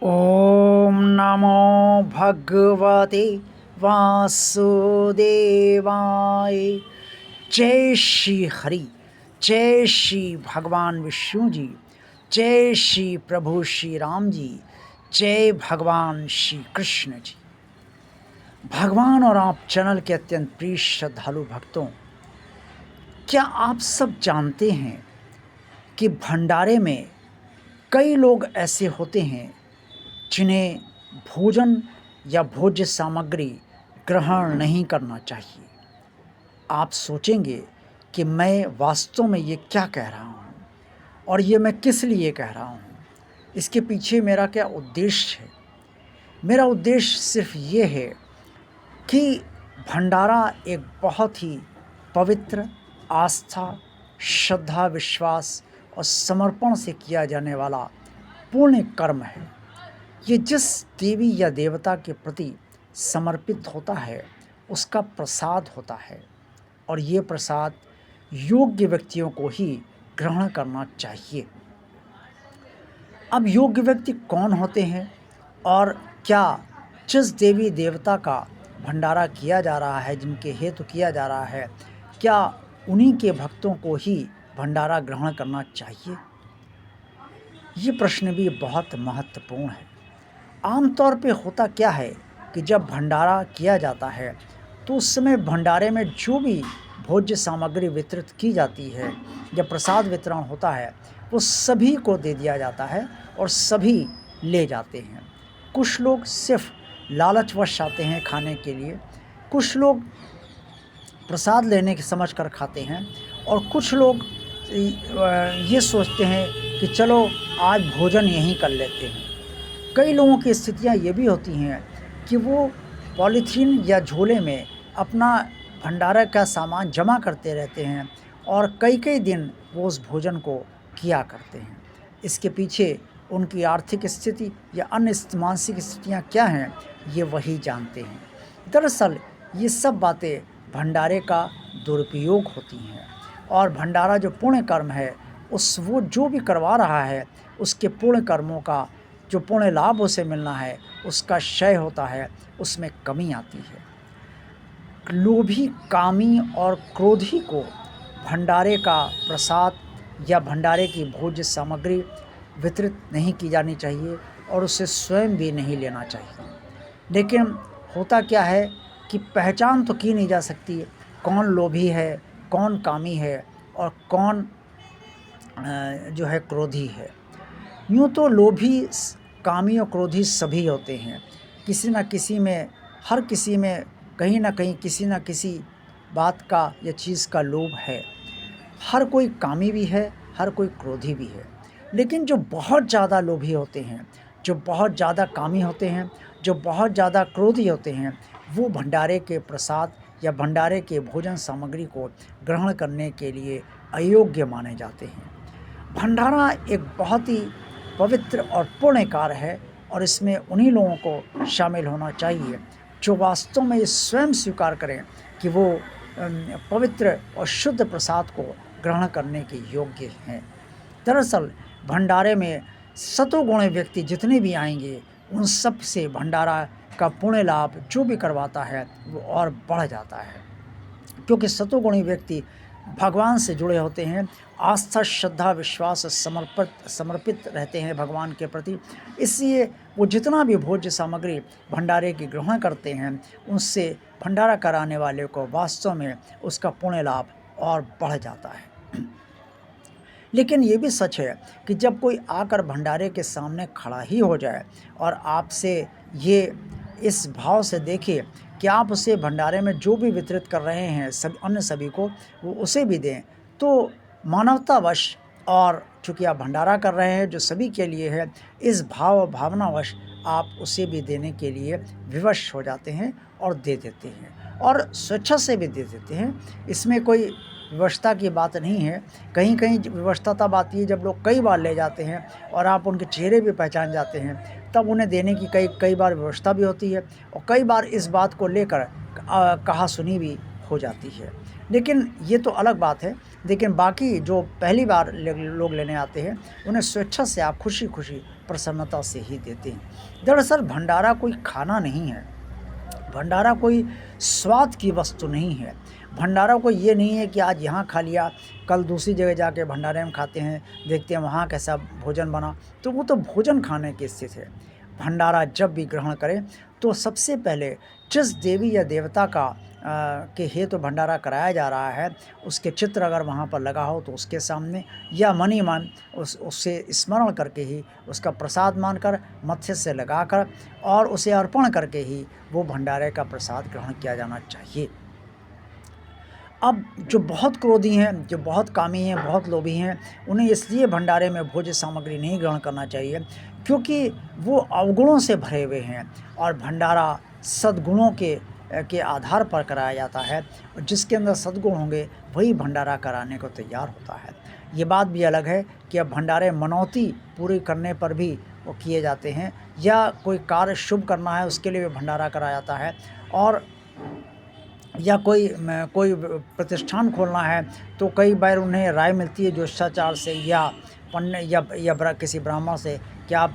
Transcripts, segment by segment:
ओम नमो भगवते वासुदेवाय। जय श्री हरि, जय श्री भगवान विष्णु जी, जय श्री प्रभु श्री राम जी, जय भगवान श्री कृष्ण जी। भगवान और आप चैनल के अत्यंत प्रिय श्रद्धालु भक्तों, क्या आप सब जानते हैं कि भंडारे में कई लोग ऐसे होते हैं जिन्हें भोजन या भोज्य सामग्री ग्रहण नहीं करना चाहिए। आप सोचेंगे कि मैं वास्तव में ये क्या कह रहा हूँ और ये मैं किस लिए कह रहा हूँ, इसके पीछे मेरा क्या उद्देश्य है। मेरा उद्देश्य सिर्फ ये है कि भंडारा एक बहुत ही पवित्र आस्था, श्रद्धा, विश्वास और समर्पण से किया जाने वाला पुण्य कर्म है। ये जिस देवी या देवता के प्रति समर्पित होता है उसका प्रसाद होता है और ये प्रसाद योग्य व्यक्तियों को ही ग्रहण करना चाहिए। अब योग्य व्यक्ति कौन होते हैं और क्या जिस देवी देवता का भंडारा किया जा रहा है, जिनके हेतु किया जा रहा है, क्या उन्हीं के भक्तों को ही भंडारा ग्रहण करना चाहिए? ये प्रश्न भी बहुत महत्वपूर्ण है। आमतौर पे होता क्या है कि जब भंडारा किया जाता है तो उस समय भंडारे में जो भी भोज्य सामग्री वितरित की जाती है, जब प्रसाद वितरण होता है वो सभी को दे दिया जाता है और सभी ले जाते हैं। कुछ लोग सिर्फ लालचवश आते हैं खाने के लिए, कुछ लोग प्रसाद लेने की समझ कर खाते हैं और कुछ लोग ये सोचते हैं कि चलो आज भोजन यहीं कर लेते हैं। कई लोगों की स्थितियाँ ये भी होती हैं कि वो पॉलीथीन या झोले में अपना भंडारा का सामान जमा करते रहते हैं और कई कई दिन वो उस भोजन को किया करते हैं। इसके पीछे उनकी आर्थिक स्थिति या अन्य मानसिक स्थितियाँ क्या हैं ये वही जानते हैं। दरअसल ये सब बातें भंडारे का दुरुपयोग होती हैं और भंडारा जो पुण्य कर्म है वो जो भी करवा रहा है उसके पुण्य कर्मों का जो पुण्य लाभ उसे मिलना है उसका क्षय होता है, उसमें कमी आती है। लोभी, कामी और क्रोधी को भंडारे का प्रसाद या भंडारे की भोज्य सामग्री वितरित नहीं की जानी चाहिए और उसे स्वयं भी नहीं लेना चाहिए। लेकिन होता क्या है कि पहचान तो की नहीं जा सकती कौन लोभी है, कौन कामी है और कौन जो है क्रोधी है। यूँ तो लोभी, कामी और क्रोधी सभी होते हैं, किसी न किसी में, हर किसी में कहीं ना कहीं किसी न किसी बात का या चीज़ का लोभ है। हर कोई कामी भी है, हर कोई क्रोधी भी है। लेकिन जो बहुत ज़्यादा लोभी होते हैं, जो बहुत ज़्यादा कामी होते हैं, जो बहुत ज़्यादा क्रोधी होते हैं, वो भंडारे के प्रसाद या भंडारे के भोजन सामग्री को ग्रहण करने के लिए अयोग्य माने जाते हैं। भंडारा एक बहुत ही पवित्र और पुण्य कार्य है और इसमें उन्हीं लोगों को शामिल होना चाहिए जो वास्तव में ये स्वयं स्वीकार करें कि वो पवित्र और शुद्ध प्रसाद को ग्रहण करने के योग्य हैं। दरअसल भंडारे में सतोगुणी व्यक्ति जितने भी आएंगे उन सब से भंडारा का पुण्य लाभ जो भी करवाता है वो और बढ़ जाता है, क्योंकि सतोगुणी व्यक्ति भगवान से जुड़े होते हैं, आस्था, श्रद्धा, विश्वास समर्पित रहते हैं भगवान के प्रति। इसलिए वो जितना भी भोज्य सामग्री भंडारे की ग्रहण करते हैं उनसे भंडारा कराने वाले को वास्तव में उसका पुण्य लाभ और बढ़ जाता है। लेकिन ये भी सच है कि जब कोई आकर भंडारे के सामने खड़ा ही हो जाए और आपसे ये इस भाव से देखे कि आप उसे भंडारे में जो भी वितरित कर रहे हैं अन्य सभी को वो उसे भी दें, तो मानवतावश और चूँकि आप भंडारा कर रहे हैं जो सभी के लिए है, इस भाव और भावनावश आप उसे भी देने के लिए विवश हो जाते हैं और दे देते हैं और स्वेच्छा से भी दे देते हैं। इसमें कोई विवशता की बात नहीं है। कहीं कहीं विवशता तब आती है जब लोग कई बार ले जाते हैं और आप उनके चेहरे भी पहचान जाते हैं, तब उन्हें देने की कई बार विवशता भी होती है और कई बार इस बात को लेकर कहा सुनी भी हो जाती है। लेकिन ये तो अलग बात है। लेकिन बाकी जो पहली बार लोग लेने आते हैं उन्हें स्वेच्छा से आप खुशी खुशी प्रसन्नता से ही देते हैं। दरअसल भंडारा कोई खाना नहीं है, भंडारा कोई स्वाद की वस्तु नहीं है। भंडारा कोई ये नहीं है कि आज यहाँ खा लिया, कल दूसरी जगह जाके भंडारे में खाते हैं, देखते हैं वहाँ कैसा भोजन बना, तो वो तो भोजन खाने की स्थिति है। भंडारा जब भी ग्रहण करें तो सबसे पहले जिस देवी या देवता का के हेतु भंडारा कराया जा रहा है, उसके चित्र अगर वहाँ पर लगा हो तो उसके सामने या मन ही मन उससे स्मरण करके ही, उसका प्रसाद मानकर मत्स्य से लगाकर और उसे अर्पण करके ही वो भंडारे का प्रसाद ग्रहण किया जाना चाहिए। अब जो बहुत क्रोधी हैं, जो बहुत कामी हैं, बहुत लोभी हैं, उन्हें इसलिए भंडारे में भोज्य सामग्री नहीं ग्रहण करना चाहिए क्योंकि वो अवगुणों से भरे हुए हैं और भंडारा सद्गुणों के आधार पर कराया जाता है। और जिसके अंदर सद्गुण होंगे वही भंडारा कराने को तैयार होता है। ये बात भी अलग है कि अब भंडारे मनौती पूरी करने पर भी वो किए जाते हैं, या कोई कार्य शुभ करना है उसके लिए भी भंडारा कराया जाता है, और या कोई प्रतिष्ठान खोलना है तो कई बार उन्हें राय मिलती है ज्योतिषाचार से या किसी ब्राह्मण से कि आप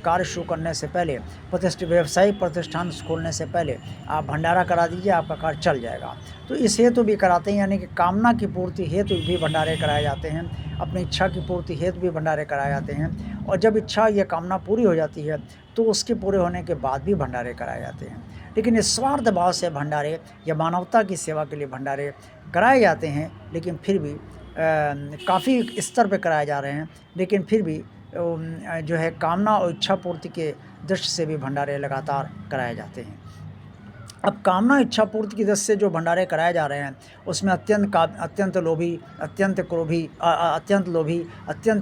कार्य शुरू करने से पहले, व्यवसायिक प्रतिष्ठान खोलने से पहले आप भंडारा करा दीजिए, आपका कार्य चल जाएगा। तो इस हेतु भी कराते हैं, यानी कि कामना की पूर्ति हेतु भी भंडारे कराए जाते हैं, अपनी इच्छा की पूर्ति हेतु भी भंडारे कराए जाते हैं। और जब इच्छा या कामना पूरी हो जाती है तो उसके पूरे होने के बाद भी भंडारे कराए जाते हैं। लेकिन निस्वार्थ भाव से भंडारे या मानवता की सेवा के लिए भंडारे कराए जाते हैं, लेकिन फिर भी काफ़ी स्तर पे कराए जा रहे हैं, लेकिन फिर भी जो है कामना और इच्छा पूर्ति के दृष्टि से भी भंडारे लगातार कराए जाते हैं। अब कामना इच्छा पूर्ति की दृष्टि से जो भंडारे कराए जा रहे हैं उसमें अत्यंत लोभी, अत्यंत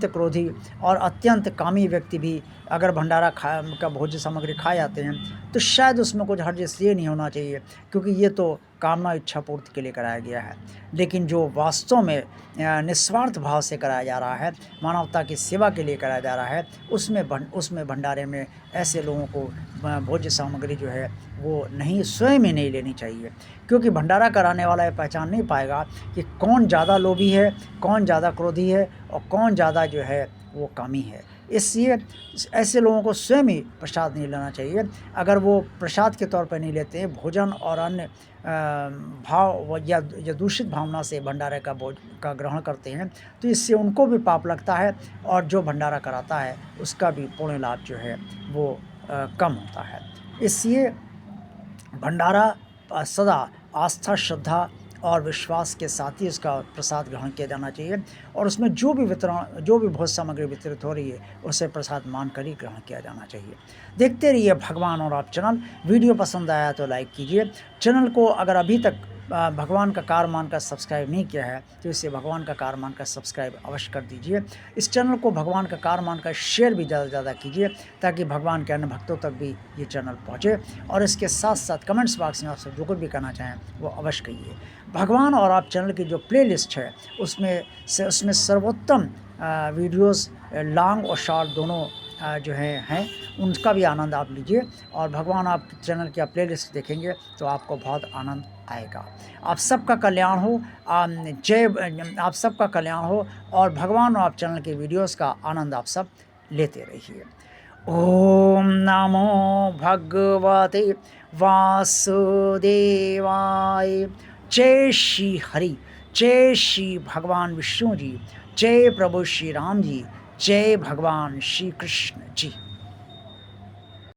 क्रोधी और अत्यंत कामी व्यक्ति भी अगर भंडारा का भोज्य सामग्री खाए जाते हैं तो शायद उसमें कुछ हर्ज इसलिए नहीं होना चाहिए क्योंकि ये तो कामना इच्छा पूर्ति के लिए कराया गया है। लेकिन जो वास्तव में निस्वार्थ भाव से कराया जा रहा है, मानवता की सेवा के लिए कराया जा रहा है, उसमें भंडारे में ऐसे लोगों को भोज्य सामग्री जो है वो स्वयं ही नहीं लेनी चाहिए, क्योंकि भंडारा कराने वाला ये पहचान नहीं पाएगा कि कौन ज़्यादा लोभी है, कौन ज़्यादा क्रोधी है और कौन ज़्यादा जो है वो कामी है। इसलिए ऐसे लोगों को स्वयं ही प्रसाद नहीं लेना चाहिए। अगर वो प्रसाद के तौर पर नहीं लेते हैं, भोजन और अन्य भाव या दूषित भावना से भंडारे का ग्रहण करते हैं तो इससे उनको भी पाप लगता है और जो भंडारा कराता है उसका भी पुण्य लाभ जो है वो कम होता है। इसलिए भंडारा सदा आस्था, श्रद्धा और विश्वास के साथ ही उसका प्रसाद ग्रहण किया जाना चाहिए और उसमें जो भी भोज्य सामग्री वितरित हो रही है उसे प्रसाद मानकर ही ग्रहण किया जाना चाहिए। देखते रहिए भगवान और आप चैनल। वीडियो पसंद आया तो लाइक कीजिए। चैनल को अगर अभी तक भगवान का कार्य मानकर सब्सक्राइब नहीं किया है तो इसे भगवान का कार्य मानकर सब्सक्राइब अवश्य कर दीजिए। इस चैनल को भगवान का कार्य मानकर शेयर भी ज़्यादा से ज़्यादा कीजिए ताकि भगवान के अन्य भक्तों तक भी ये चैनल पहुँचे। और इसके साथ साथ कमेंट्स बॉक्स में आप सब जो कुछ भी कहना चाहें वो अवश्य कहिए। भगवान और आप चैनल की जो प्लेलिस्ट है उसमें सर्वोत्तम वीडियोज़ लॉन्ग और शॉर्ट दोनों जो हैं उनका भी आनंद आप लीजिए। और भगवान आप चैनल की आप प्लेलिस्ट देखेंगे तो आपको बहुत आनंद आएगा। आप सबका कल्याण हो, आप सबका कल्याण हो और भगवान और आप चैनल के वीडियोस का आनंद आप सब लेते रहिए। ओम नमो भगवते वासुदेवाय। जय श्री हरि, जय श्री भगवान विष्णु जी, जय प्रभु श्री राम जी, जय भगवान श्री कृष्ण जी।